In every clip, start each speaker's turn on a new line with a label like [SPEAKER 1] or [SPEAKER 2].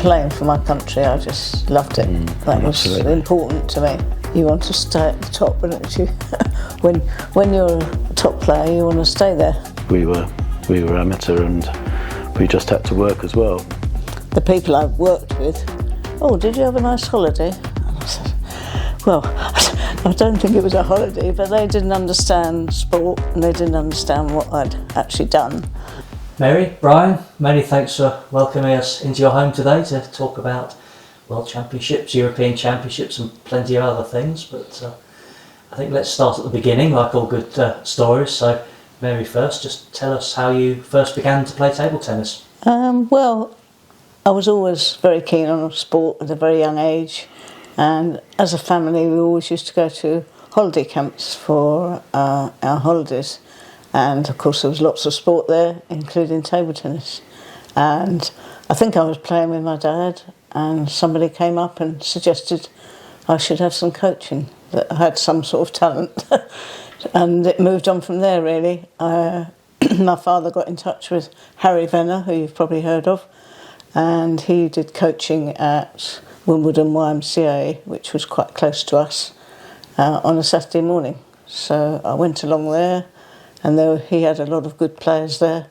[SPEAKER 1] playing for my country, I just loved it. That was important to me. You want to stay at the top, don't you? when you're a top player, you want to stay there.
[SPEAKER 2] We were amateur, and we just had to work as well.
[SPEAKER 1] The people I've worked with, oh, did you have a nice holiday? And I said, well, I don't think it was a holiday, but they didn't understand sport and they didn't understand what I'd actually done.
[SPEAKER 3] Mary, Brian, many thanks for welcoming us into your home today to talk about World Championships, European Championships and plenty of other things. But I think let's start at the beginning, like all good stories. So Mary first, just tell us how you first began to play table tennis.
[SPEAKER 1] Well, I was always very keen on sport at a very young age, and as a family we always used to go to holiday camps for our holidays, and of course there was lots of sport there, including table tennis. And I think I was playing with my dad and somebody came up and suggested I should have some coaching, that I had some sort of talent. And it moved on from there really. My father got in touch with Harry Venner, who you've probably heard of, and he did coaching at Wimbledon YMCA, which was quite close to us, on a Saturday morning. So I went along there, and he had a lot of good players there,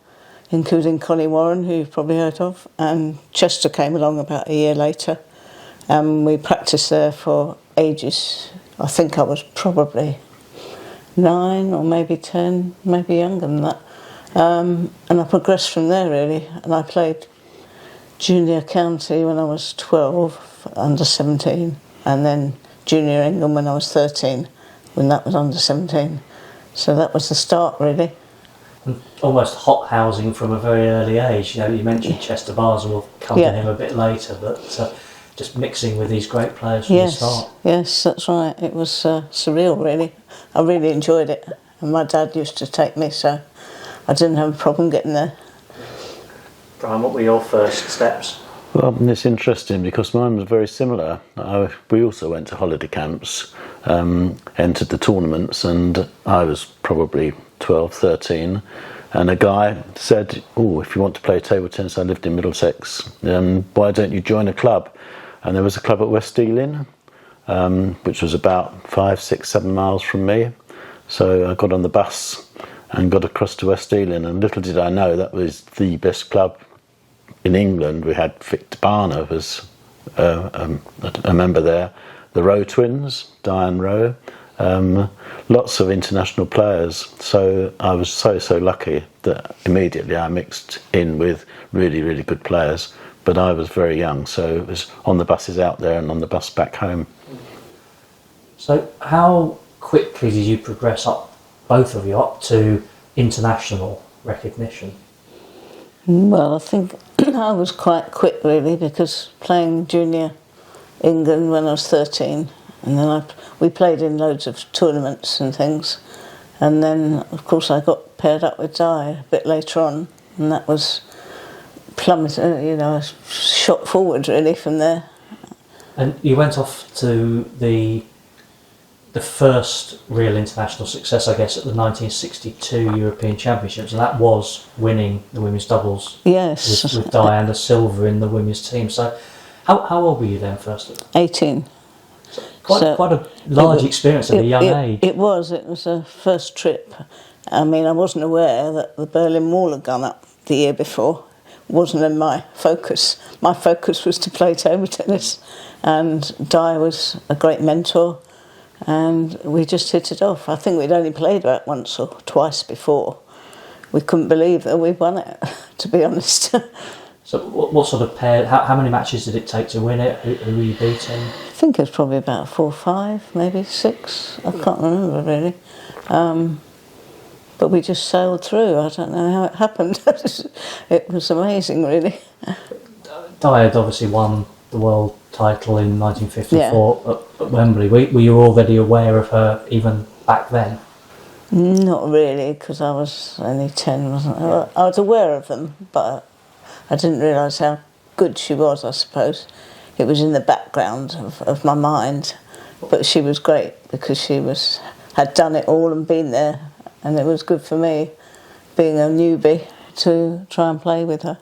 [SPEAKER 1] including Connie Warren, who you've probably heard of, and Chester came along about a year later, and we practiced there for ages. I think I was probably 9 or maybe 10, maybe younger than that. And I progressed from there really, and I played junior county when I was 12, under 17, and then junior England when I was 13, when that was under 17. So that was the start really.
[SPEAKER 3] And almost hot housing from a very early age. You know, you mentioned Chester Bars, and we'll come to him a bit later, but just mixing with these great players from the start.
[SPEAKER 1] Yes, that's right. It was surreal really. I really enjoyed it, and my dad used to take me, so I didn't have a problem getting there.
[SPEAKER 3] Brian, what were your first steps?
[SPEAKER 2] Well, it's interesting because mine was very similar. We also went to holiday camps, entered the tournaments, and I was probably 12, 13, and a guy said, oh, if you want to play table tennis, I lived in Middlesex, why don't you join a club? And there was a club at West Ealing, which was about 5, 6, 7 miles from me. So I got on the bus and got across to West Ealing, and little did I know that was the best club in England. We had Victor Barner was a member there, the Rowe twins, Diane Rowe, lots of international players. So I was so lucky that immediately I mixed in with really, really good players. But I was very young, so it was on the buses out there and on the bus back home.
[SPEAKER 3] So how quickly did you progress up, both of you, up to international recognition?
[SPEAKER 1] Well, I think I was quite quick really, because playing junior England when I was 13, and then we played in loads of tournaments and things, and then of course I got paired up with Di a bit later on, and that was plummeted, you know, shot forward really from there.
[SPEAKER 3] And you went off to the first real international success, I guess, at the 1962 European Championships, and that was winning the women's doubles.
[SPEAKER 1] Yes.
[SPEAKER 3] With Diana Silver in the women's team. So how old were you then, first?
[SPEAKER 1] 18.
[SPEAKER 3] So quite a large experience at a young age.
[SPEAKER 1] It was a first trip. I mean, I wasn't aware that the Berlin Wall had gone up the year before. It wasn't in my focus. My focus was to play table tennis, and Di was a great mentor. And we just hit it off. I think we'd only played about once or twice before. We couldn't believe that we won it, to be honest.
[SPEAKER 3] So what sort of pair, how many matches did it take to win it? Who were you beating?
[SPEAKER 1] I think it was probably about 4 or 5, maybe 6. I can't remember really. But we just sailed through. I don't know how it happened. It was amazing really.
[SPEAKER 3] Di had obviously won the world title in 1954 at Wembley. Were you already aware of her even back then?
[SPEAKER 1] Not really, because I was only 10, wasn't I? I was aware of them, but I didn't realise how good she was, I suppose. It was in the background of my mind. But she was great, because she had done it all and been there, and it was good for me, being a newbie, to try and play with her.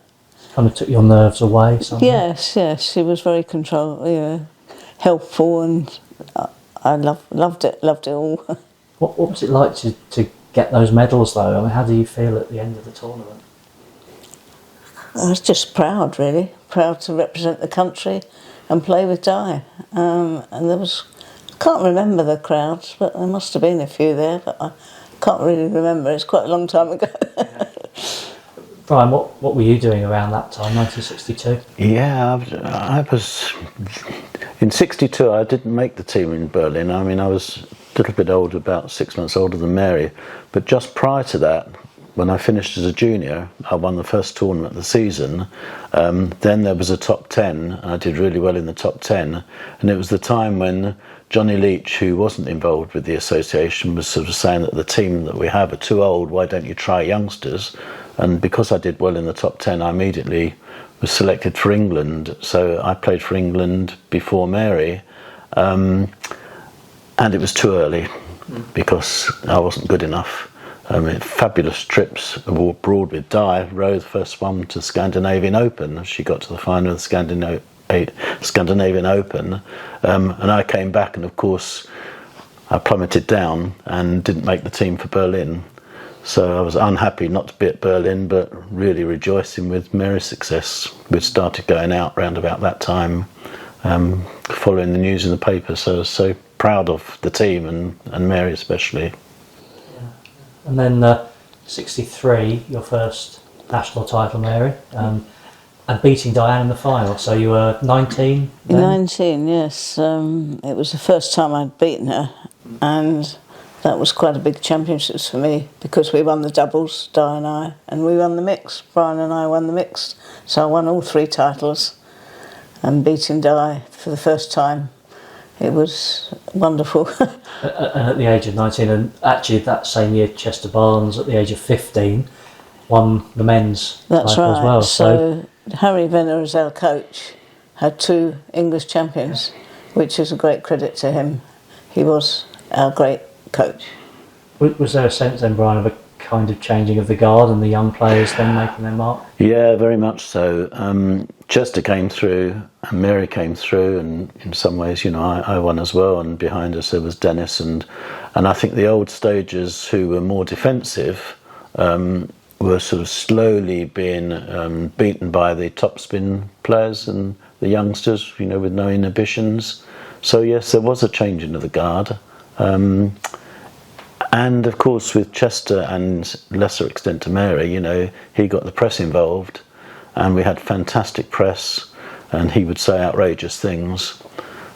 [SPEAKER 3] Kind of took your nerves away somehow?
[SPEAKER 1] Yes, she was very helpful, and I loved it all.
[SPEAKER 3] What was it like to get those medals though? I mean, how do you feel at the end of the tournament?
[SPEAKER 1] I was just proud, really. Proud to represent the country and play with Di. And there was, I can't remember the crowds, but there must have been a few there, but I can't really remember. It's quite a long time ago.
[SPEAKER 3] Brian, what were you doing around that time, 1962?
[SPEAKER 2] Yeah, I was... In 62, I didn't make the team in Berlin. I mean, I was a little bit older, about 6 months older than Mary. But just prior to that, when I finished as a junior, I won the first tournament of the season. Then there was a top 10, and I did really well in the top 10. And it was the time when Johnny Leach, who wasn't involved with the association, was sort of saying that the team that we have are too old, why don't you try youngsters? And because I did well in the top 10, I immediately was selected for England. So I played for England before Mary. And it was too early because I wasn't good enough. Fabulous trips abroad with Di. Rode the first one to Scandinavian Open. She got to the final of the Scandinavian Open. And I came back, and of course I plummeted down and didn't make the team for Berlin. So I was unhappy not to be at Berlin, but really rejoicing with Mary's success. We'd started going out round about that time, following the news in the paper. So I was so proud of the team and Mary especially.
[SPEAKER 3] Yeah. And then 63, your first national title, Mary, and beating Diane in the final. So you were 19 then?
[SPEAKER 1] 19, yes. It was the first time I'd beaten her, and that was quite a big championships for me because we won the doubles, Di and I, and we won the mixed. Brian and I won the mixed. So I won all 3 titles, and beating Di for the first time, it was wonderful.
[SPEAKER 3] And at the age of 19, and actually that same year, Chester Barnes, at the age of 15, won the men's
[SPEAKER 1] That's
[SPEAKER 3] title
[SPEAKER 1] right.
[SPEAKER 3] as well.
[SPEAKER 1] So Harry Venner, as our coach, had 2 English champions, which is a great credit to him. He was our great coach.
[SPEAKER 3] Was there a sense then, Brian, of a kind of changing of the guard and the young players then making their mark?
[SPEAKER 2] Yeah, very much so. Chester came through and Mary came through, and in some ways, I won as well, and behind us there was Dennis, and I think the old stagers who were more defensive were sort of slowly being beaten by the topspin players and the youngsters, with no inhibitions. So yes, there was a changing of the guard. And of course with Chester, and lesser extent to Mary, he got the press involved, and we had fantastic press, and he would say outrageous things,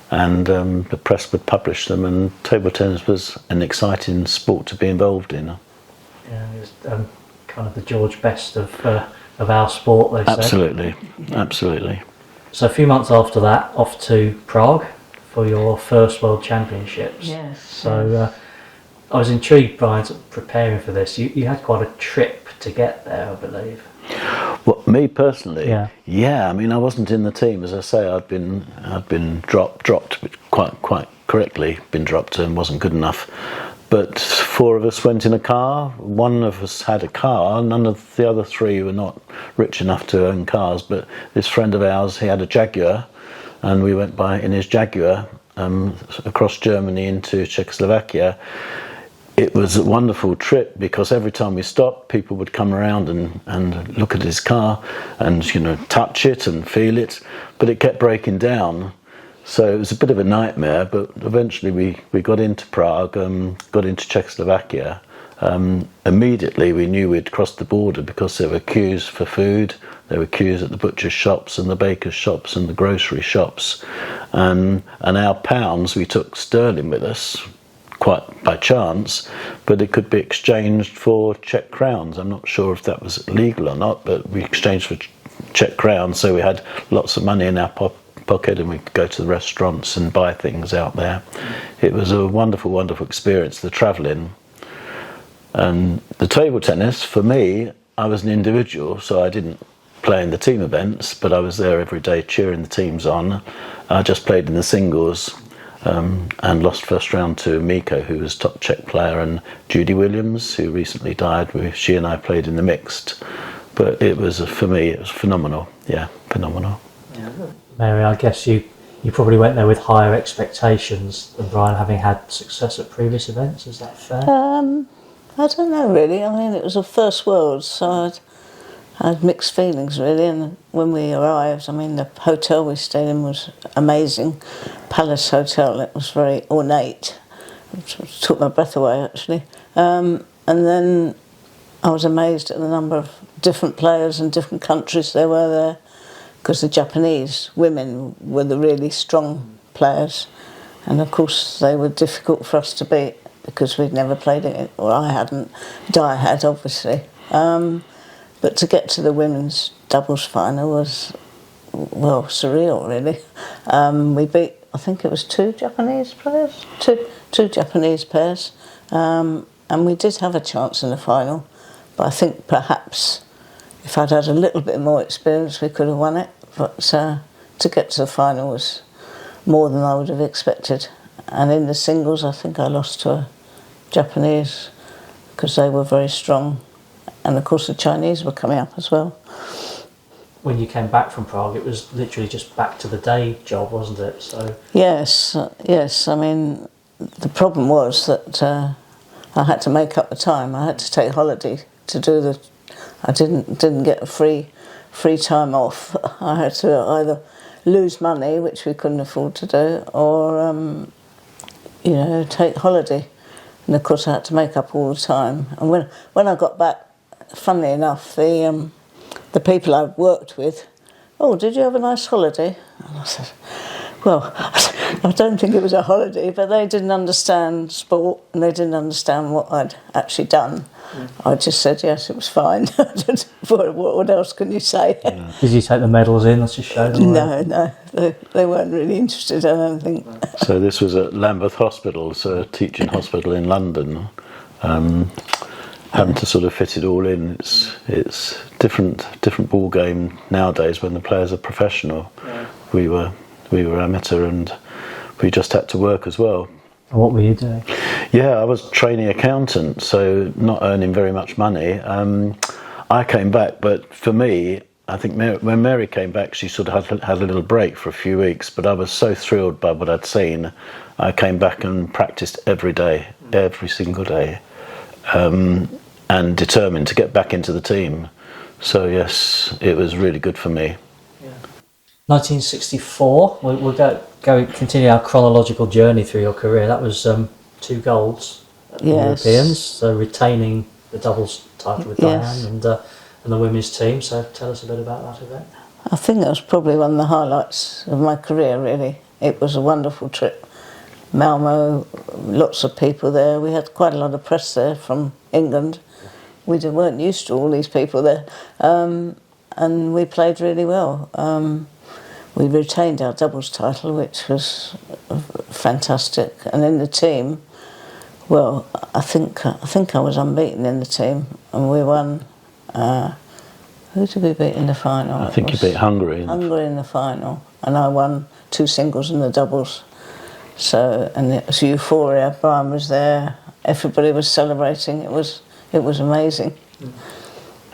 [SPEAKER 2] and the press would publish them, and table tennis was an exciting sport to be involved in.
[SPEAKER 3] Yeah, it was kind of the George Best of our sport, they said. Absolutely. So a few months after that, off to Prague for your first World Championships.
[SPEAKER 1] Yes.
[SPEAKER 3] So I was intrigued, Brian, preparing for this. You had quite a trip to get there, I believe.
[SPEAKER 2] Well, me personally,
[SPEAKER 3] yeah.
[SPEAKER 2] I mean, I wasn't in the team, as I say. I'd been dropped, quite correctly, been dropped and wasn't good enough. But 4 of us went in a car. 1 of us had a car. None of the other 3 were not rich enough to own cars. But this friend of ours, he had a Jaguar, and we went in his Jaguar across Germany into Czechoslovakia. It was a wonderful trip because every time we stopped, people would come around and look at his car and touch it and feel it, but it kept breaking down. So it was a bit of a nightmare, but eventually we got into Prague, got into Czechoslovakia. Immediately we knew we'd crossed the border because there were queues for food, there were queues at the butcher's shops and the baker's shops and the grocery shops. And our pounds, we took sterling with us, quite by chance, but it could be exchanged for Czech crowns. I'm not sure if that was legal or not, but we exchanged for Czech crowns, so we had lots of money in our pocket, and we could go to the restaurants and buy things out there. It was a wonderful, wonderful experience, the travelling. And the table tennis, for me, I was an individual, so I didn't play in the team events, but I was there every day cheering the teams on. I just played in the singles, and lost first round to Miko, who was top Czech player, and Judy Williams, who recently died. She and I played in the mixed. But it was, for me, it was phenomenal. Yeah, phenomenal.
[SPEAKER 3] Mary, I guess you probably went there with higher expectations than Brian, having had success at previous events. Is that fair?
[SPEAKER 1] I don't know really. I mean, it was a first world, so I had mixed feelings really. And when we arrived, I mean, the hotel we stayed in was amazing, Palace Hotel. It was very ornate. It took my breath away actually. And then I was amazed at the number of different players and different countries there were there, because the Japanese women were the really strong players, and of course they were difficult for us to beat because we'd never played it, or I hadn't. Di had, obviously. But to get to the women's doubles final was, well, surreal really. We beat, I think it was two Japanese players, two Japanese pairs, and we did have a chance in the final, but I think perhaps if I'd had a little bit more experience we could have won it, but to get to the final was more than I would have expected. And in the singles I think I lost to a Japanese because they were very strong, and of course the Chinese were coming up as well.
[SPEAKER 3] When you came back from Prague, it was literally just back to the day job, wasn't it? So
[SPEAKER 1] Yes. I mean, the problem was that I had to make up the time. I had to take holiday to do the. I didn't get a free time off. I had to either lose money, which we couldn't afford to do, or take holiday. And of course, I had to make up all the time. And when I got back, funnily enough, the people I worked with, "Oh, did you have a nice holiday?" And I said, "Well, I don't think it was a holiday," but they didn't understand sport and they didn't understand what I'd actually done. I just said, yes, it was fine. What else can you say?
[SPEAKER 3] yeah. Did you take the medals in? Let's just show them.
[SPEAKER 1] No, they weren't really interested, I don't think.
[SPEAKER 2] So this was at Lambeth Hospital, so a teaching hospital in London. Having to sort of fit it all in, it's different ball game nowadays when the players are professional. Yeah. We were amateur, and we just had to work as well.
[SPEAKER 3] And what were you doing?
[SPEAKER 2] Yeah, I was trainee accountant, so not earning very much money. I came back, but for me, I think when Mary came back, she sort of had a little break for a few weeks, but I was so thrilled by what I'd seen. I came back and practiced every day, every single day, and determined to get back into the team. So yes, it was really good for me.
[SPEAKER 3] 1964, we'll continue our chronological journey through your career. That was 2 golds at the Europeans, so retaining the doubles title with Diane and the women's team. So tell us a bit about that event.
[SPEAKER 1] I think that was probably one of the highlights of my career, really. It was a wonderful trip. Malmo, lots of people there. We had quite a lot of press there from England. We weren't used to all these people there. And we played really well. We retained our doubles title, which was fantastic. And in the team, well, I think I was unbeaten in the team, and we won. Who did we beat in the final?
[SPEAKER 2] I think you beat Hungary.
[SPEAKER 1] Hungary in the final, and I won 2 singles and the doubles. So, and it was euphoria. Brian was there. Everybody was celebrating. It was amazing.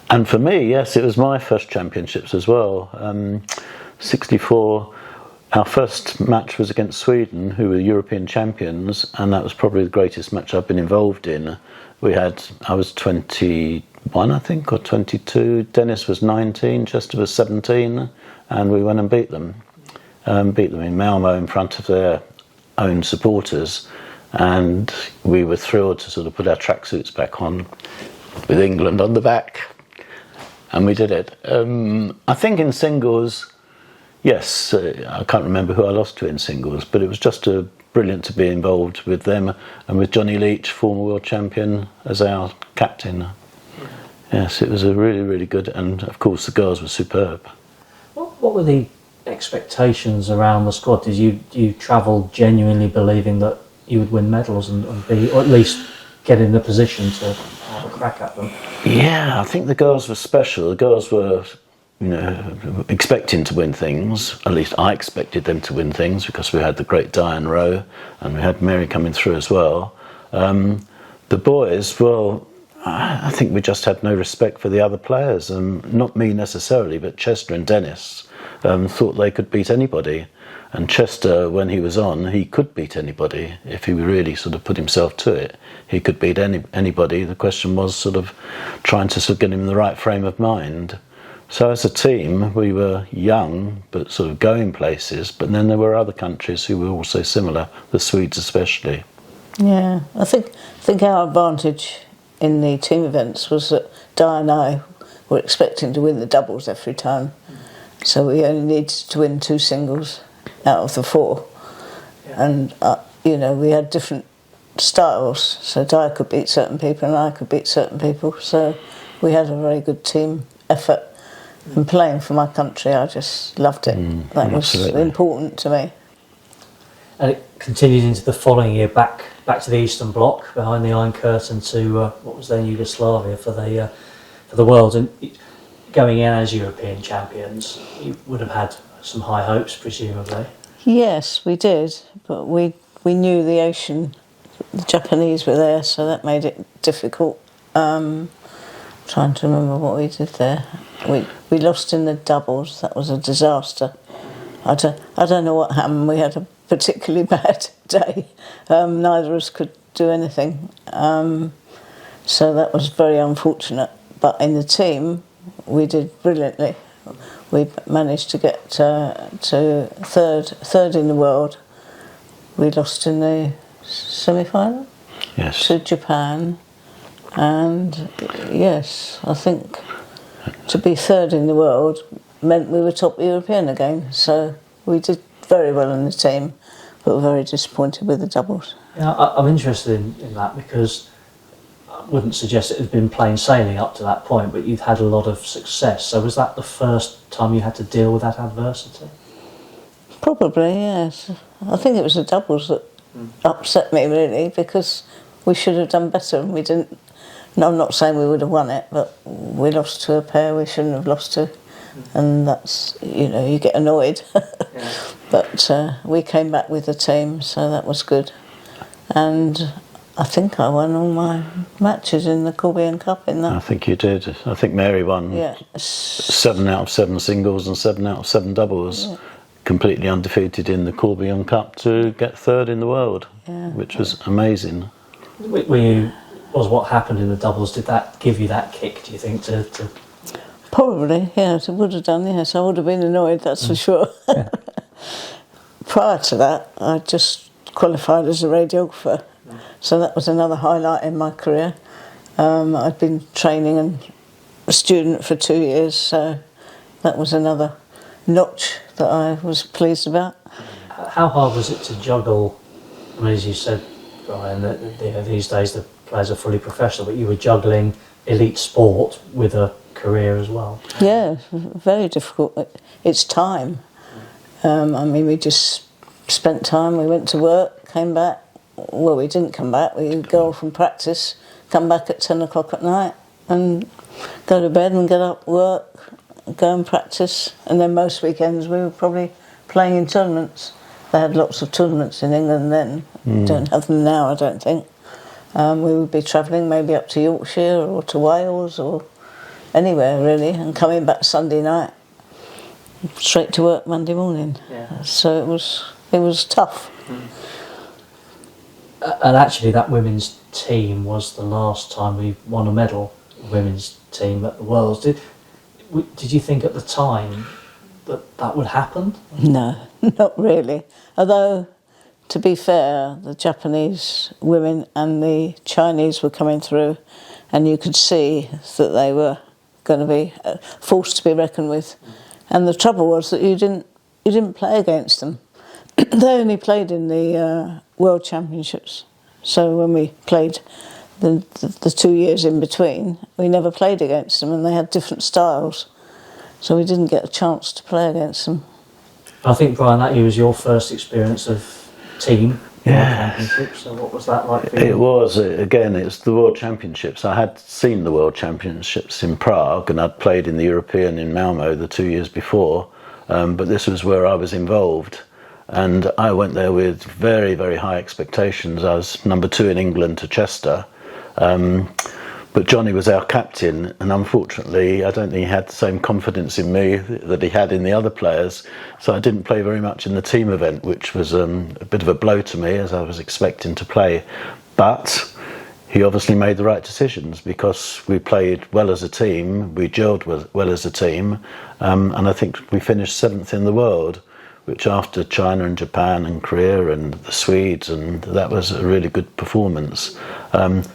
[SPEAKER 2] And for me, yes, it was my first championships as well. 64, our first match was against Sweden, who were European champions, and that was probably the greatest match I've been involved in. I was 21, I think, or 22. Dennis was 19, Chester was 17, and we went and beat them. Beat them in Malmo in front of their own supporters, and we were thrilled to sort of put our tracksuits back on with England on the back, and we did it. I think in singles, yes, I can't remember who I lost to in singles, but it was just brilliant to be involved with them and with Johnny Leach, former world champion, as our captain. Yes, it was a really, really good, and of course the girls were superb.
[SPEAKER 3] What were the expectations around the squad? Did you travel genuinely believing that you would win medals and be, or at least get in the position to have a crack at them?
[SPEAKER 2] Yeah, I think the girls were special. The girls were, expecting to win things. At least I expected them to win things because we had the great Diane Rowe and we had Mary coming through as well. The boys, well, I think we just had no respect for the other players, and not me necessarily, but Chester and Dennis thought they could beat anybody. And Chester, when he was on, he could beat anybody if he really sort of put himself to it. He could beat anybody. The question was sort of trying to sort of get him in the right frame of mind. So as a team, we were young, but sort of going places. But then there were other countries who were also similar, the Swedes especially.
[SPEAKER 1] Yeah, I think our advantage in the team events was that Di and I were expecting to win the doubles every time. So we only needed to win 2 singles out of the 4. Yeah. And, we had different styles. So Di could beat certain people and I could beat certain people. So we had a very good team effort. And playing for my country, I just loved it. That was important to me.
[SPEAKER 3] And it continued into the following year, back to the Eastern Bloc, behind the Iron Curtain, to what was then Yugoslavia for the World. And going in as European champions, you would have had some high hopes, presumably. Yes,
[SPEAKER 1] we did, but we knew the Japanese were there, so that made it difficult. Trying to remember what we did there. We lost in the doubles. That was a disaster. I don't know what happened. We had a particularly bad day. Neither of us could do anything. So that was very unfortunate. But in the team, we did brilliantly. We managed to get to third in the world. We lost in the semi-final to Japan. And yes, I think to be third in the world meant we were top European again. So we did very well in the team, but were very disappointed with the doubles.
[SPEAKER 3] Yeah, I'm interested in that because I wouldn't suggest it had been plain sailing up to that point, but you'd had a lot of success. So was that the first time you had to deal with that adversity?
[SPEAKER 1] Probably, yes. I think it was the doubles that upset me really, because we should have done better and we didn't. No, I'm not saying we would have won it, but we lost to a pair we shouldn't have lost to. And that's, you get annoyed. Yeah. But we came back with the team, so that was good. And I think I won all my matches in the Corbion Cup in that.
[SPEAKER 2] I think you did. I think Mary won 7 out of 7 singles and 7 out of 7 doubles. Yeah. Completely undefeated in the Corbion Cup to get third in the world, which was amazing.
[SPEAKER 3] Was what happened in the doubles, did that give you that kick, do you think, to...
[SPEAKER 1] Probably, yes, it would have done, yes. I would have been annoyed, that's for sure. Yeah. Prior to that, I just qualified as a radiographer. So that was another highlight in my career. I'd been training and a student for 2 years, so that was another notch that I was pleased about.
[SPEAKER 3] How hard was it to juggle, I mean, as you said, Brian, that these days the players are fully professional, but you were juggling elite sport with a career as well? Yeah,
[SPEAKER 1] very difficult. It's time. We just spent time, we went to work, came back. Well, we didn't come back, we'd go off and practice, come back at 10 o'clock at night and go to bed and get up, work, go and practice. And then most weekends we were probably playing in tournaments. They had lots of tournaments in England then. Don't have them now, I don't think. We would be travelling maybe up to Yorkshire or to Wales or anywhere really, and coming back Sunday night, straight to work Monday morning. Yeah. So it was tough.
[SPEAKER 3] And actually that women's team was the last time we won a medal, women's team at the Worlds. Did you think at the time that would happen?
[SPEAKER 1] No, not really. Although, to be fair, the Japanese women and the Chinese were coming through, and you could see that they were going to be forced to be reckoned with. And the trouble was that you didn't play against them. They only played in the World Championships. So when we played the 2 years in between, we never played against them, and they had different styles. So we didn't get a chance to play against them.
[SPEAKER 3] I think, Brian, that year was your first experience of team World Championships. So what was that like for you?
[SPEAKER 2] It was, again, it's the World Championships. I had seen the World Championships in Prague, and I'd played in the European in Malmo the 2 years before, but this was where I was involved. And I went there with very, very high expectations. I was number 2 in England to Chester. but Johnny was our captain, and unfortunately I don't think he had the same confidence in me that he had in the other players, so I didn't play very much in the team event, which was a bit of a blow to me, as I was expecting to play. But he obviously made the right decisions, because we played well as a team, we gelled well as a team, and I think we finished 7th in the world, which after China and Japan and Korea and the Swedes, and that was a really good performance.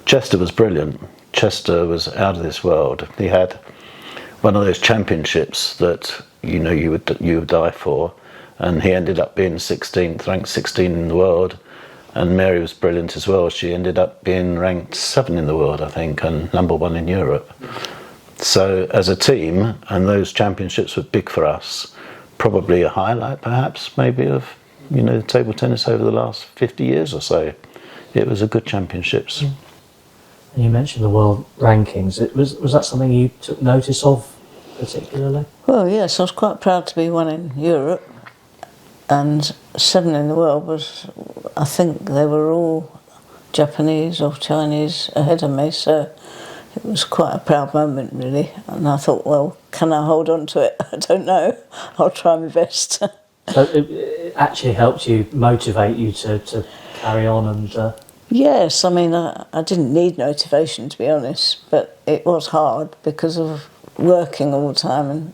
[SPEAKER 2] Chester was brilliant. Chester was out of this world. He had one of those championships that you would die for, and he ended up being 16th, ranked 16 in the world. And Mary was brilliant as well. She ended up being ranked 7 in the world, I think, and number 1 in Europe. So as a team, and those championships were big for us, probably a highlight perhaps maybe of table tennis over the last 50 years or so. It was a good championships.
[SPEAKER 3] And you mentioned the world rankings. Was that something you took notice of particularly?
[SPEAKER 1] Well, yes, I was quite proud to be 1 in Europe, and 7 in the world. Was, I think they were all Japanese or Chinese ahead of me, so it was quite a proud moment really. And I thought, well, can I hold on to it? I don't know. I'll try my best.
[SPEAKER 3] So it actually helped you, motivate you to carry on and...
[SPEAKER 1] Yes, I mean, I didn't need motivation, to be honest, but it was hard because of working all the time, and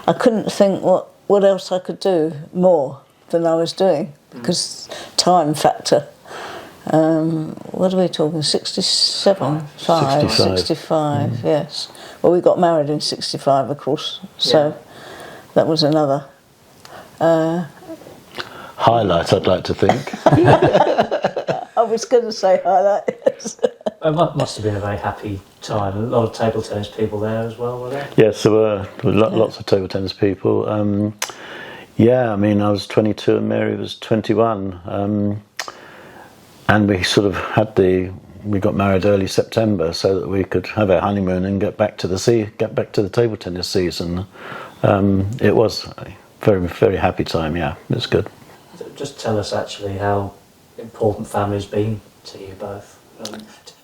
[SPEAKER 1] I couldn't think what else I could do more than I was doing, because time factor. What are we talking, 67? 65, yes. Well, we got married in 65, of course, so that was another...
[SPEAKER 2] highlight, I'd like to think.
[SPEAKER 1] I was going to say highlight, yes.
[SPEAKER 3] It must have been a very happy time. A lot of table tennis people there as well, were there?
[SPEAKER 2] Yes, there were lots of table tennis people. I mean, I was 22 and Mary was 21. And we sort of we got married early September so that we could have our honeymoon and get back to the table tennis season. It was a very, very happy time, yeah, it was good.
[SPEAKER 3] Just tell us actually how important family's been to you both.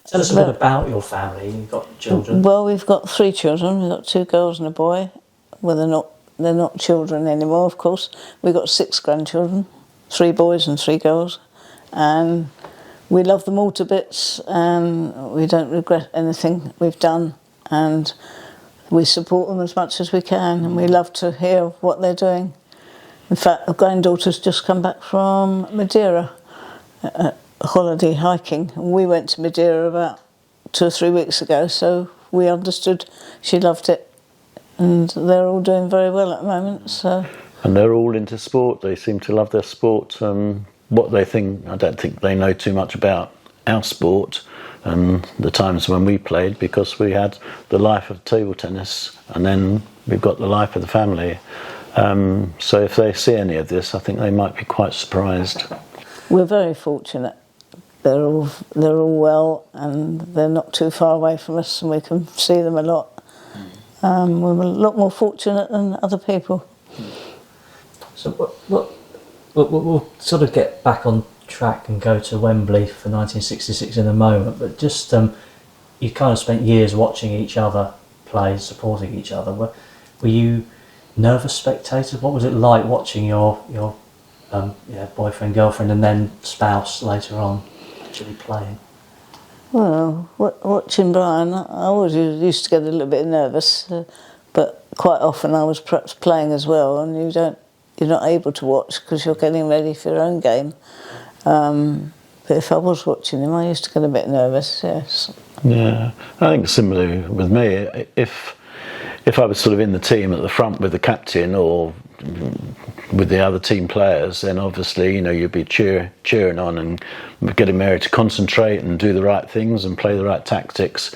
[SPEAKER 3] Tell us a bit about your family. You've got children.
[SPEAKER 1] Well, we've got 3 children. We've got 2 girls and a boy. Well, they're not children anymore, of course. We've got 6 grandchildren, 3 boys and 3 girls, and we love them all to bits, and we don't regret anything we've done, and we support them as much as we can, and we love to hear what they're doing. In fact, our granddaughter's just come back from Madeira, holiday hiking, and we went to Madeira about 2 or 3 weeks ago, so we understood she loved it, and they're all doing very well at the moment. So.
[SPEAKER 2] And they're all into sport. They seem to love their sport. What they think, I don't think they know too much about our sport and the times when we played, because we had the life of table tennis and then we've got the life of the family. So if they see any of this, I think they might be quite surprised. We're
[SPEAKER 1] very fortunate. They're all well, and they're not too far away from us, and we can see them a lot. We're a lot more fortunate than other people.
[SPEAKER 3] So we'll sort of get back on track and go to Wembley for 1966 in a moment, but just you kind of spent years watching each other play, supporting each other. Were you nervous spectators? What was it like watching your boyfriend, girlfriend, and then spouse later on actually playing?
[SPEAKER 1] Well, watching Brian, I always used to get a little bit nervous, but quite often I was perhaps playing as well, and you're not able to watch because you're getting ready for your own game. But if I was watching him, I used to get a bit nervous, yes.
[SPEAKER 2] Yeah, I think similarly with me, if I was sort of in the team at the front with the captain or with the other team players, then obviously, you'd be cheering on and getting Mary to concentrate and do the right things and play the right tactics.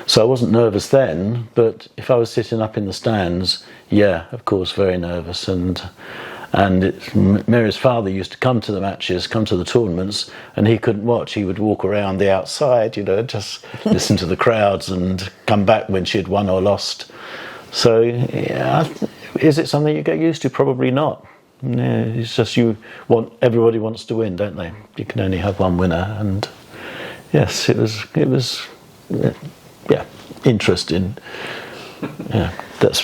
[SPEAKER 2] So I wasn't nervous then, but if I was sitting up in the stands, yeah, of course, very nervous. And Mary's father used to come to the matches, come to the tournaments, and he couldn't watch. He would walk around the outside, just listen to the crowds and come back when she'd won or lost. So, yeah, is it something you get used to? Probably not. Yeah, it's just everybody wants to win, don't they? You can only have one winner, and yes, it was yeah, interesting. Yeah, that's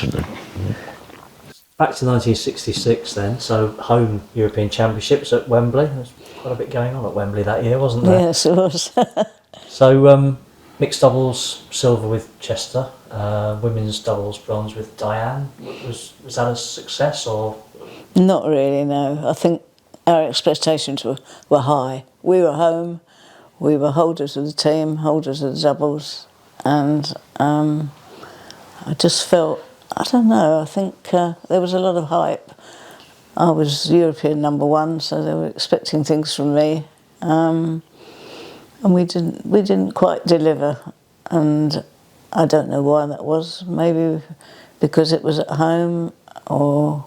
[SPEAKER 3] Back to 1966 then, so home European Championships at Wembley. There was quite a bit going on at Wembley that year, wasn't there?
[SPEAKER 1] Yes, it was.
[SPEAKER 3] So mixed doubles silver with Chester, women's doubles bronze with Diane. Was that a success or?
[SPEAKER 1] Not really, no. I think our expectations were high. We were home, we were holders of the team, holders of the doubles, and I just felt, I don't know, I think there was a lot of hype. I was European #1, so they were expecting things from me, and we didn't quite deliver, and I don't know why that was. Maybe because it was at home, or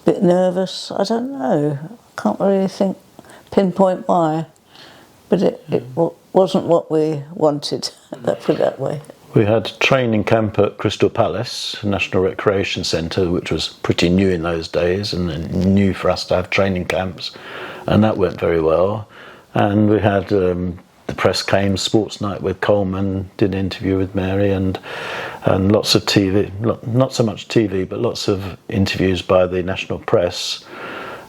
[SPEAKER 1] a bit nervous. I don't know. Can't really pinpoint why, but it wasn't what we wanted. Let's put it that way.
[SPEAKER 2] We had training camp at Crystal Palace National Recreation Centre, which was pretty new in those days and new for us to have training camps, and that went very well. And we had the press came, sports night with Coleman, did an interview with Mary, and lots of TV, not so much TV, but lots of interviews by the national press.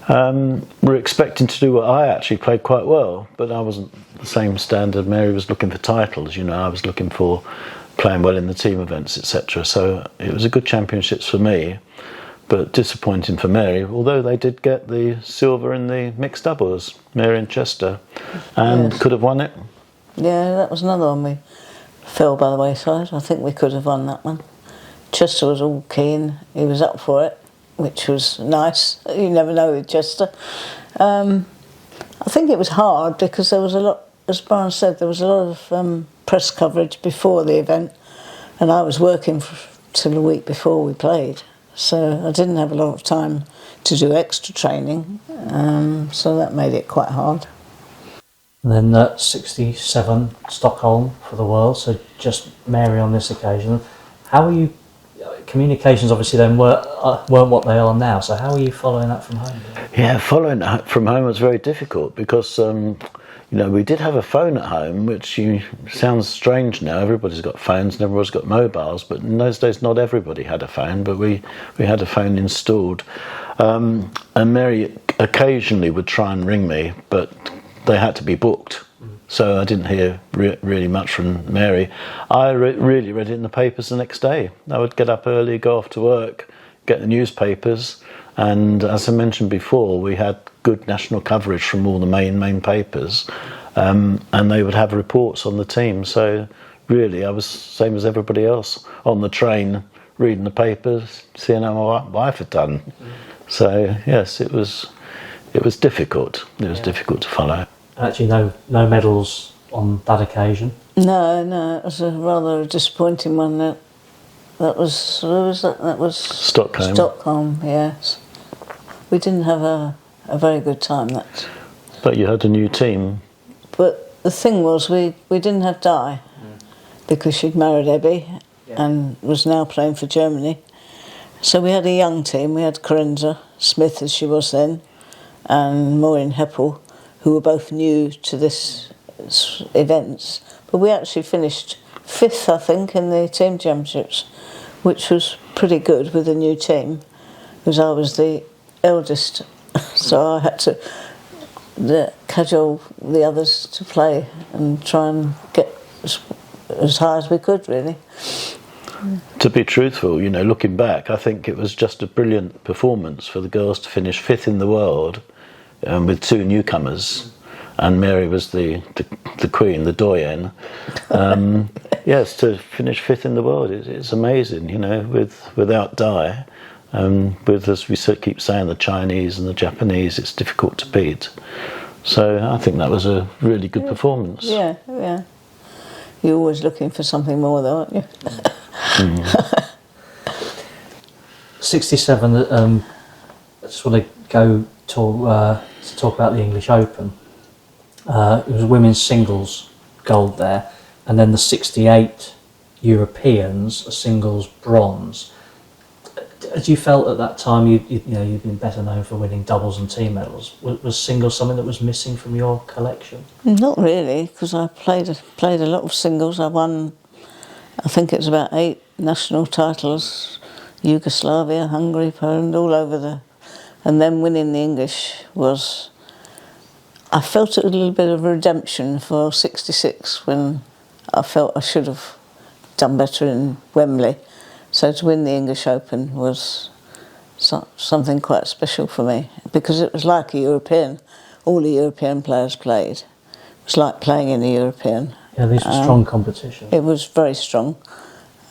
[SPEAKER 2] We're expecting to do what I actually played quite well, but I wasn't the same standard. Mary was looking for titles, I was looking for playing well in the team events, etc. So it was a good championships for me, but disappointing for Mary, although they did get the silver in the mixed doubles, Mary and Chester, and
[SPEAKER 1] Yes.
[SPEAKER 2] could have won it.
[SPEAKER 1] Yeah, that was another one we fell by the wayside. I think we could have won that one. Chester was all keen. He was up for it, which was nice. You never know with Chester. I think it was hard because there was a lot, as Brian said, there was a lot of press coverage before the event, and I was working till the week before we played, so I didn't have a lot of time to do extra training, so that made it quite hard.
[SPEAKER 3] And then 67 Stockholm for the World, so just Mary on this occasion. How are you? Communications obviously then weren't what they are now, so how are you following that from home?
[SPEAKER 2] Yeah, following that from home was very difficult because we did have a phone at home, which sounds strange now. Everybody's got phones and everybody's got mobiles, but in those days not everybody had a phone, but we had a phone installed. And Mary occasionally would try and ring me, but they had to be booked. So I didn't hear really much from Mary. I really read it in the papers the next day. I would get up early, go off to work, get the newspapers, and as I mentioned before, we had good national coverage from all the main papers, and they would have reports on the team. So really, I was same as everybody else on the train, reading the papers, seeing how my wife had done. So yes, it was difficult. It was difficult to follow.
[SPEAKER 3] Actually, no medals on that occasion.
[SPEAKER 1] No, it was a rather disappointing one. That was where was that? That was
[SPEAKER 2] Stockholm.
[SPEAKER 1] Stockholm, yes. We didn't have a very good time that.
[SPEAKER 2] But you had a new team.
[SPEAKER 1] But the thing was, we didn't have Di because she'd married Ebby and was now playing for Germany. So we had a young team. We had Corinza Smith, as she was then, and Maureen Heppel, who were both new to this events. But we actually finished 5th, I think, in the team championships, which was pretty good with a new team, because I was the eldest, so I had to cajole the others to play and try and get as high as we could, really.
[SPEAKER 2] To be truthful, looking back, I think it was just a brilliant performance for the girls to finish 5th in the world with 2 newcomers, and Mary was the queen, the doyenne. Yes, to finish 5th in the world, it's amazing, without Di. With, as we keep saying, the Chinese and the Japanese, it's difficult to beat. So I think that was a really good performance.
[SPEAKER 1] Yeah. You're always looking for something more, though, aren't you?
[SPEAKER 3] 67. I just want to go to talk about the English Open. It was women's singles gold there, and then the 68 Europeans, a singles bronze. As you felt at that time, you know, you've been better known for winning doubles and team medals. Was singles something that was missing from your collection?
[SPEAKER 1] Not really, because I played a lot of singles. I won, I think it was about 8 national titles, Yugoslavia, Hungary, Poland, all over and then winning the English was, I felt it a little bit of redemption for '66 when I felt I should have done better in Wembley. So to win the English Open was something quite special for me, because it was like a European. All the European players played. It was like playing in a European.
[SPEAKER 3] Yeah, these were strong competition.
[SPEAKER 1] It was very strong.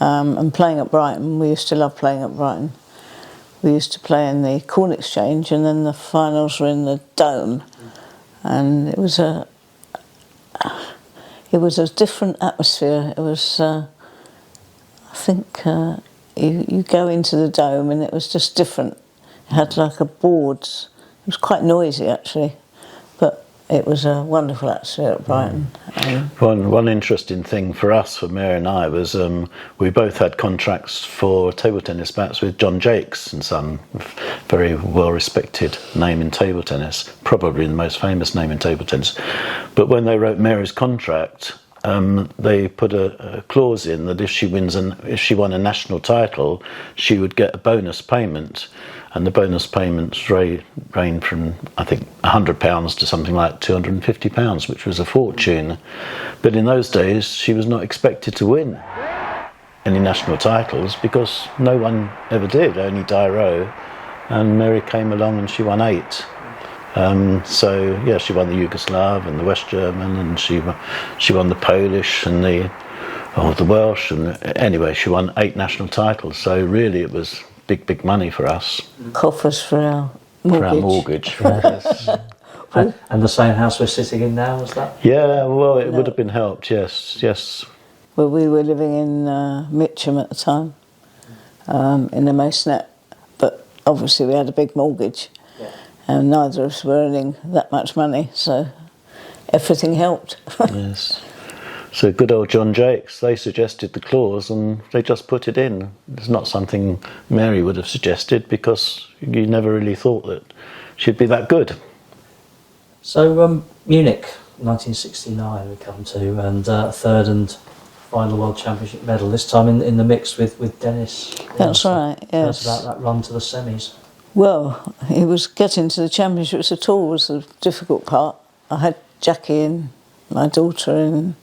[SPEAKER 1] And playing at Brighton, we used to love playing at Brighton. We used to play in the Corn Exchange, and then the finals were in the Dome. And it was a different atmosphere. It was, I think, you go into the Dome and it was just different. It had like a boards. It was quite noisy actually, but it was a wonderful atmosphere at Brighton.
[SPEAKER 2] One interesting thing for us, for Mary and I, was we both had contracts for table tennis bats with John Jakes and Son, very well respected name in table tennis, probably the most famous name in table tennis. But when they wrote Mary's contract, they put a clause in that if she won a national title, she would get a bonus payment. And the bonus payments range from, I think, £100 to something like £250, which was a fortune. But in those days, she was not expected to win any national titles because no one ever did, only Dyro. And Mary came along and she won 8. So yeah, she won the Yugoslav and the West German, and she won the Polish and the Welsh, and anyway, she won 8 national titles. So really, it was big money for us.
[SPEAKER 1] Coffers for our mortgage.
[SPEAKER 2] For our mortgage. Yes.
[SPEAKER 3] And the same house we're sitting in now, was that?
[SPEAKER 2] Yeah, well, it would have been helped. Yes.
[SPEAKER 1] Well, we were living in Mitcham at the time, in the Masonette, but obviously we had a big mortgage. And neither of us were earning that much money, so everything helped.
[SPEAKER 2] Yes. So good old John Jakes, they suggested the clause and they just put it in. It's not something Mary would have suggested because you never really thought that she'd be that good.
[SPEAKER 3] So Munich, 1969 we come to, and third and final World Championship medal, this time in the mix with Dennis.
[SPEAKER 1] That's right, yes.
[SPEAKER 3] Tell us about that run to the semis.
[SPEAKER 1] Well, it was getting to the championships at all was the difficult part. I had Jackie and my daughter in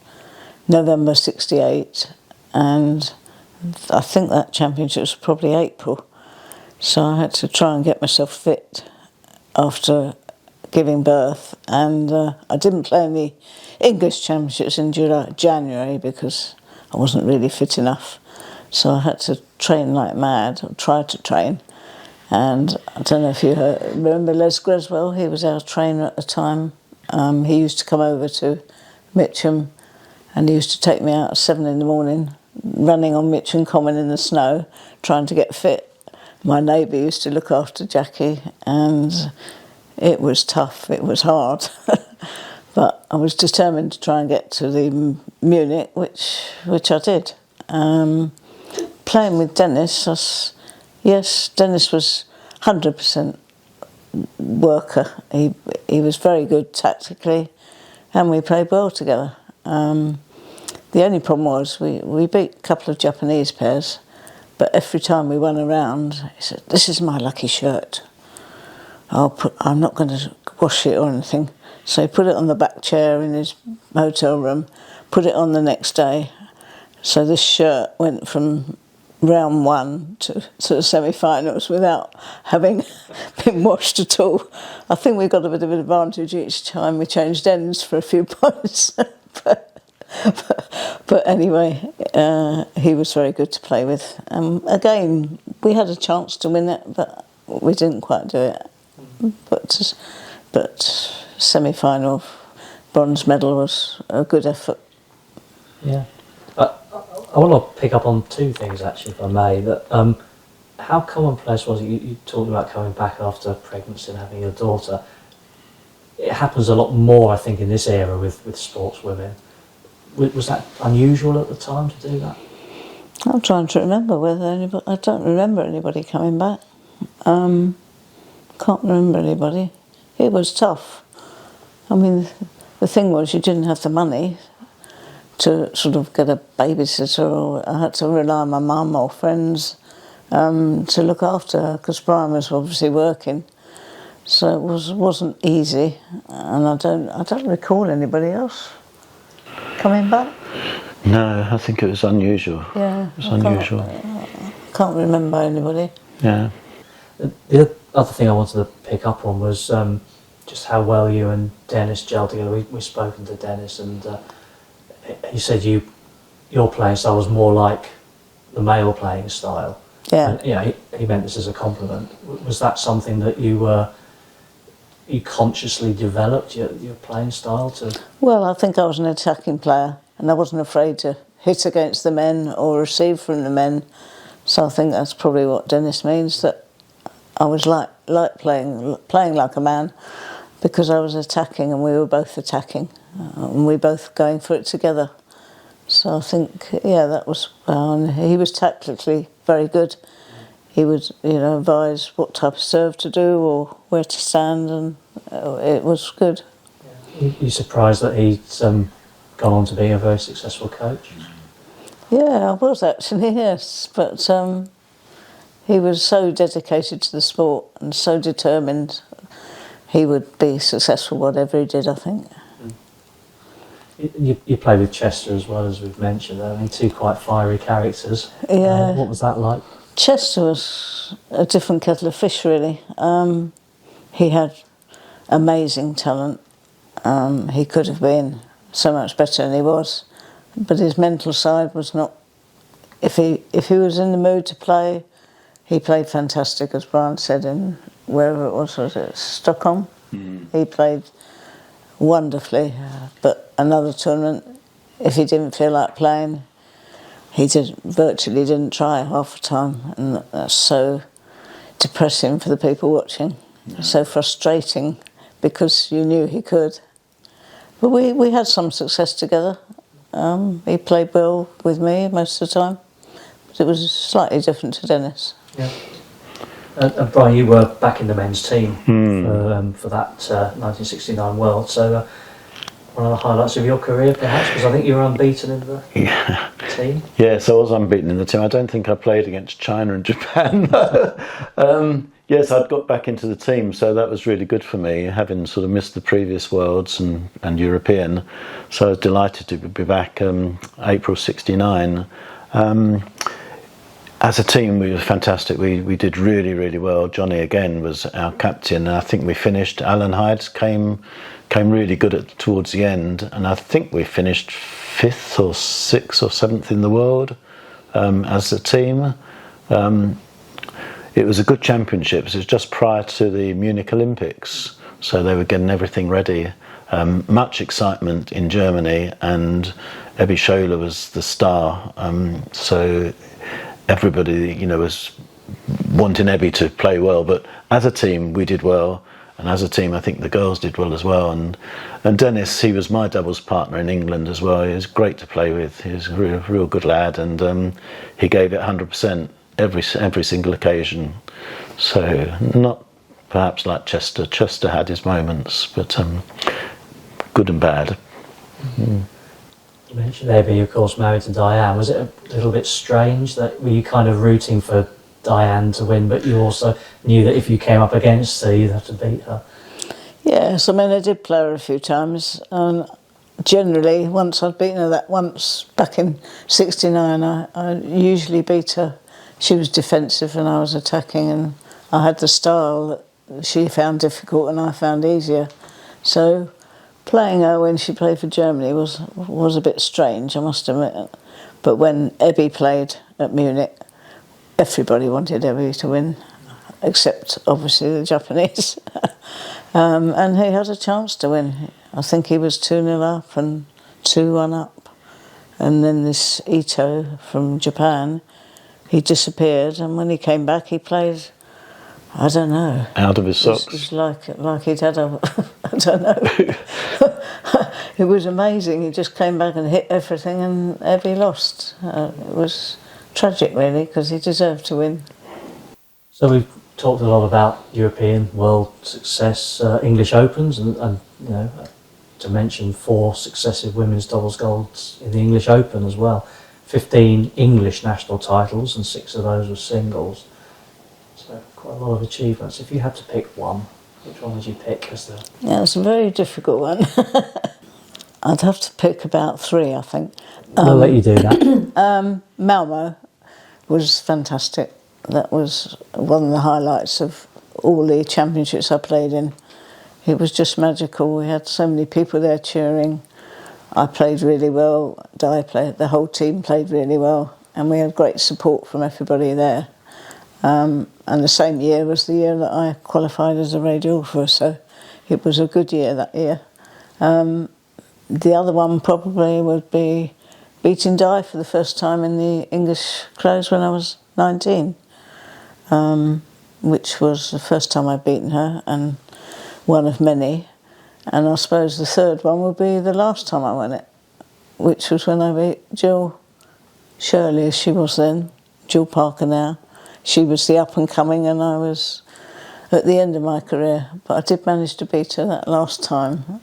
[SPEAKER 1] November '68, and I think that championship was probably April. So I had to try and get myself fit after giving birth, and I didn't play in the English championships in January because I wasn't really fit enough. So I had to train like mad, or try to train. And I don't know if you remember Les Greswell, he was our trainer at the time. He used to come over to Mitcham and he used to take me out at 7 in the morning, running on Mitcham Common in the snow, trying to get fit. My neighbour used to look after Jackie, and it was tough, it was hard. But I was determined to try and get to the Munich, which I did. Playing with Dennis, yes, Dennis was 100% worker. He was very good tactically, and we played well together. The only problem was we beat a couple of Japanese pairs, but every time we won a round, he said, "This is my lucky shirt. I'm not going to wash it or anything." So he put it on the back chair in his hotel room, put it on the next day. So this shirt went from round 1 to the semi-finals without having been washed at all. I think we got a bit of an advantage each time we changed ends for a few points. But anyway, he was very good to play with. Again, we had a chance to win it, but we didn't quite do it. But semi-final bronze medal was a good effort.
[SPEAKER 3] Yeah. I want to pick up on 2 things actually, if I may. That how commonplace was it? You talked about coming back after pregnancy and having a daughter. It happens a lot more, I think, in this era with sportswomen. Was that unusual at the time to do that?
[SPEAKER 1] I'm trying to remember whether anybody... I don't remember anybody coming back. Can't remember anybody. It was tough. I mean, the thing was you didn't have the money to sort of get a babysitter, or I had to rely on my mum or friends to look after her, because Brian was obviously working. So it wasn't easy, and I don't recall anybody else coming back.
[SPEAKER 2] No, I think it was unusual.
[SPEAKER 1] Yeah,
[SPEAKER 2] it was unusual.
[SPEAKER 1] Can't remember anybody.
[SPEAKER 2] Yeah.
[SPEAKER 3] The other thing I wanted to pick up on was just how well you and Dennis gelled together. We've spoken to Dennis, and he said your playing style was more like the male playing style.
[SPEAKER 1] Yeah.
[SPEAKER 3] And, he meant this as a compliment. Was that something that you consciously developed your playing style to?
[SPEAKER 1] Well, I think I was an attacking player, and I wasn't afraid to hit against the men or receive from the men. So I think that's probably what Dennis means, that I was like playing like a man, because I was attacking and we were both attacking, and we both going for it together. So I think, that was well. And he was tactically very good. He would, advise what type of serve to do or where to stand, and it was good.
[SPEAKER 3] You surprised that he's gone on to be a very successful coach?
[SPEAKER 1] Yeah, I was actually, yes. But he was so dedicated to the sport and so determined. He would be successful whatever he did, I think.
[SPEAKER 3] You played with Chester as well, as we've mentioned. I mean, two quite fiery characters.
[SPEAKER 1] Yeah.
[SPEAKER 3] What was that like?
[SPEAKER 1] Chester was a different kettle of fish, really. He had amazing talent. He could have been so much better than he was, but his mental side was not. If he was in the mood to play, he played fantastic, as Brian said, in wherever it was it Stockholm? He played wonderfully, but another tournament, if he didn't feel like playing, he virtually didn't try half the time, and that's so depressing for the people watching. Yeah. So frustrating, because you knew he could. But we had some success together. He played well with me most of the time, but it was slightly different to Dennis.
[SPEAKER 3] Yeah. And Brian, you were back in the men's team for that 1969 World. So one of the highlights of your career, perhaps, because I think you were unbeaten in the team.
[SPEAKER 2] Yes, I was unbeaten in the team. I don't think I played against China and Japan. Yes, I'd got back into the team, so that was really good for me, having sort of missed the previous Worlds and European. So I was delighted to be back April '69. As a team, we were fantastic. We did really, really well. Johnny, again, was our captain. I think we finished. Alan Hydes came really good towards the end, and I think we finished 5th or 6th or 7th in the world as a team. It was a good championship. It was just prior to the Munich Olympics, so they were getting everything ready. Much excitement in Germany, and Ebbe Scholler was the star. So everybody, was wanting Ebbe to play well, but as a team we did well, and as a team I think the girls did well as well. And Dennis, he was my doubles partner in England as well. He was great to play with. He was a real good lad, and he gave it 100% every single occasion. So not perhaps like Chester. Chester had his moments, but good and bad.
[SPEAKER 3] You mentioned Ebbe, of course, married to Diane. Was it a little bit strange that were you kind of rooting for Diane to win, but you also knew that if you came up against her, you'd have to beat her?
[SPEAKER 1] Yes, I mean, I did play her a few times, and generally, once I'd beaten her that once back in '69, I usually beat her. She was defensive and I was attacking, and I had the style that she found difficult and I found easier. So playing her when she played for Germany was a bit strange, I must admit. But when Ebbe played at Munich, everybody wanted Ebbe to win, except obviously the Japanese. And he had a chance to win. I think he was 2-0 up and 2-1 up. And then this Ito from Japan, he disappeared, and when he came back he played, I don't know.
[SPEAKER 2] Out of his socks.
[SPEAKER 1] It was like he'd had a, I don't know. It was amazing. He just came back and hit everything, and Ebbe lost. It was tragic really, because he deserved to win.
[SPEAKER 3] So we've talked a lot about European, world success, English Opens, and you know, to mention 4 successive women's doubles golds in the English Open as well. 15 English national titles, and 6 of those were singles. So quite a lot of achievements. If you had to pick one, which one would you pick as the...
[SPEAKER 1] Yeah, it's a very difficult one. I'd have to pick about 3, I think.
[SPEAKER 3] I'll let you do that.
[SPEAKER 1] Malmo was fantastic. That was one of the highlights of all the championships I played in. It was just magical. We had so many people there cheering. I played really well. The whole team played really well, and we had great support from everybody there. And the same year was the year that I qualified as a radiographer, so it was a good year that year. The other one probably would be beating Di for the first time in the English close when I was 19, which was the first time I'd beaten her and one of many. And I suppose the third one would be the last time I won it, which was when I beat Jill Shirley, as she was then, Jill Parker now. She was the up-and-coming and I was at the end of my career, but I did manage to beat her that last time.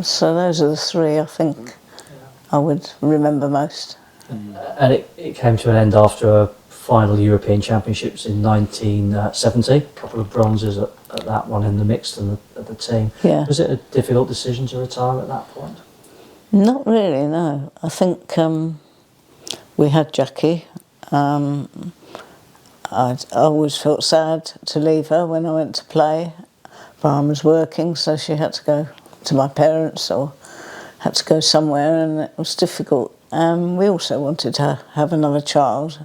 [SPEAKER 1] So those are the 3 I think I would remember most.
[SPEAKER 3] And it came to an end after a final European Championships in 1970. A couple of bronzes at that one in the mixed and the team.
[SPEAKER 1] Yeah.
[SPEAKER 3] Was it a difficult decision to retire at that point?
[SPEAKER 1] Not really, no. I think we had Jackie. I always felt sad to leave her when I went to play. Brian was working, so she had to go to my parents or had to go somewhere, and it was difficult. We also wanted to have another child,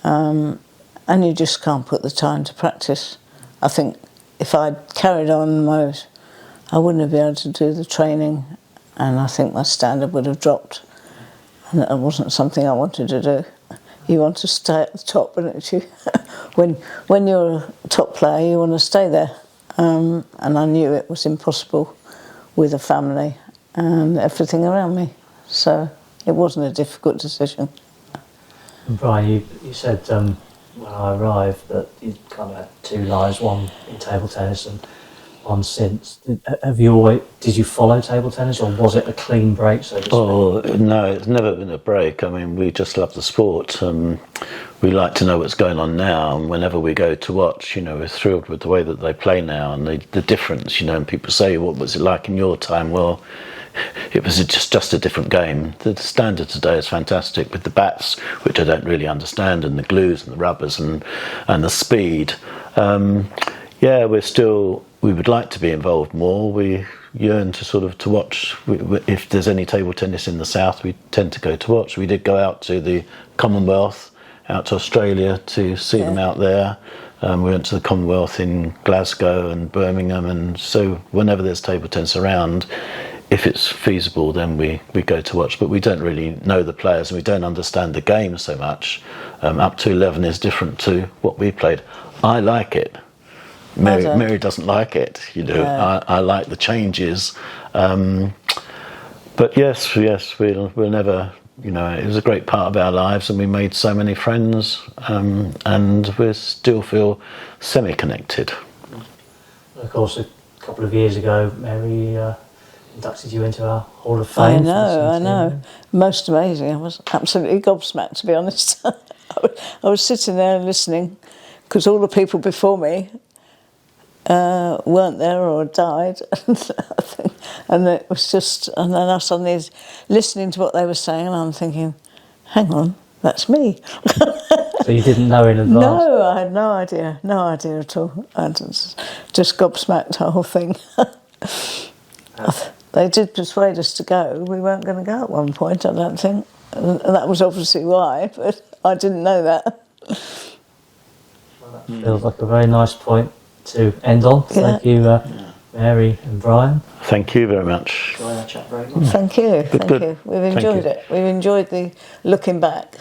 [SPEAKER 1] and you just can't put the time to practice. I think if I'd carried on I wouldn't have been able to do the training, and I think my standard would have dropped, and it wasn't something I wanted to do. You want to stay at the top, don't you? when you're a top player, you want to stay there. And I knew it was impossible with a family and everything around me. So it wasn't a difficult decision.
[SPEAKER 3] And Brian, you said when I arrived that you kind of had 2 lives, one in table tennis and one since. Did you follow table tennis, or was it a clean break, so to speak?
[SPEAKER 2] Oh, no, it's never been a break. I mean, we just love the sport. We like to know what's going on now, and whenever we go to watch, you know, we're thrilled with the way that they play now and the difference, you know, and people say, what was it like in your time? Well, it was just a different game. The standard today is fantastic with the bats, which I don't really understand, and the glues and the rubbers and the speed. Yeah, we would like to be involved more. We yearn to watch. If there's any table tennis in the south, we tend to go to watch. We did go out to the Commonwealth, out to Australia to see them out there. We went to the Commonwealth in Glasgow and Birmingham, and so whenever there's table tennis around, if it's feasible, then we go to watch. But we don't really know the players, and we don't understand the game so much. Up to 11 is different to what we played. I like it. Mary doesn't like it, you know. Yeah. I like the changes, but yes, we'll never, you know. It was a great part of our lives, and we made so many friends, and we still feel semi-connected.
[SPEAKER 3] Of course, a couple of years ago, Mary inducted you into our Hall of Fame.
[SPEAKER 1] I know. Most amazing. I was absolutely gobsmacked, to be honest. I was sitting there listening, because all the people before me weren't there or died, and it was just, and then I suddenly was listening to what they were saying, and I'm thinking, hang on, that's me.
[SPEAKER 3] So you didn't know in advance?
[SPEAKER 1] No, I had no idea at all. I just gobsmacked the whole thing. They did persuade us to go. We weren't going to go at one point, I don't think, and that was obviously why, but I didn't know that.
[SPEAKER 3] Well, that feels like a very nice point to end on. Thank you, Mary and Brian.
[SPEAKER 2] Thank you very much.
[SPEAKER 3] Enjoyed our chat very much.
[SPEAKER 1] Thank you.
[SPEAKER 2] Good.
[SPEAKER 1] We've enjoyed it. We've enjoyed the looking back.